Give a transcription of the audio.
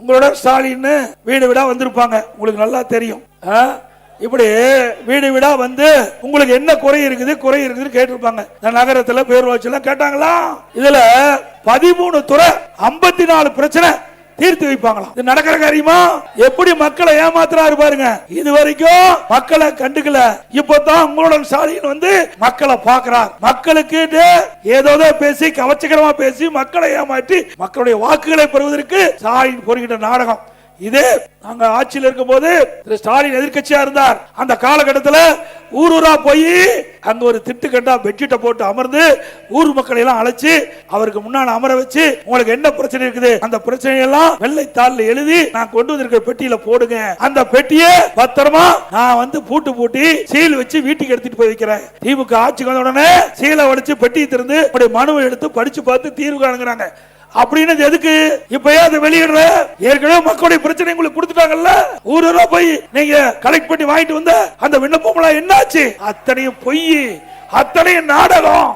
உங்களோட ஸ்டாலின் வீடு வீடா வந்திருப்பாங்க, உங்களுக்கு நல்லா தெரியும். இப்படி வீடு வீடா வந்து உங்களுக்கு என்ன குறை இருக்குதுன்னு கேட்டிருப்பாங்க. நகரத்துல பேரூராட்சி எல்லாம் கேட்டாங்களா? இதுல 13 துறை 54 பிரச்சனை தீர்த்து வைப்பாங்களாம். இது நடக்கிற காரியமா? எப்படி மக்களை ஏமாத்துறாரு பாருங்க. இது வரைக்கும் மக்களை கண்டுக்கல, இப்பதான் உங்களோட ஸ்டாலின் வந்து மக்களை பாக்குறார். மக்களுக்கு ஏதோ பேசி கவச்சகரமா பேசி மக்களை ஏமாற்றி மக்களுடைய வாக்குகளை பெறுவதற்கு ஸ்டாலின் பொறுக்கிட்ட நாடகம் இது. நாங்க ஆட்சியில் இருக்கும் போது ஸ்டாலின் எதிர்கட்சியா இருந்தார். அந்த காலகட்டத்தில் ஊரூரா போய் அங்க ஒரு திட்டு கண்டா பெட்ஷீட்டை போட்டு அமர்ந்து ஊர் மக்களை எல்லாம் அழைச்சு அவருக்கு முன்னாடி அமர வச்சு உங்களுக்கு என்ன பிரச்சனை இருக்குது அந்த பிரச்சனையெல்லாம் வெள்ளைத்தாள்ல எழுதி நான் கொண்டு வந்திருக்கிற பெட்டியில போடுங்க. அந்த பெட்டியை பத்திரமா நான் வந்து பூட்டி சீல் வச்சு வீட்டுக்கு எடுத்துட்டு போய் வைக்கிறேன். திமுக ஆட்சிக்கு வந்த உடனே சீலை உடைச்சு பெட்டியை திறந்து மனுவை எடுத்து படிச்சு பார்த்து தீர்வு காணுங்கிறாங்க. அப்படின்னு எதுக்கு இப்பயே அதை வெளியிடுற? ஏற்கனவே மக்களுடைய பிரச்சனை உங்களுக்கு கொடுத்துட்டாங்கல்ல. ஊரூரா போய் நீங்க கலெக்ட் பண்ணி வாங்கிட்டு வந்த அந்த விண்ணப்பம் என்னாச்சு? அத்தனையும் பொய், அத்தனையும் நாடகம்.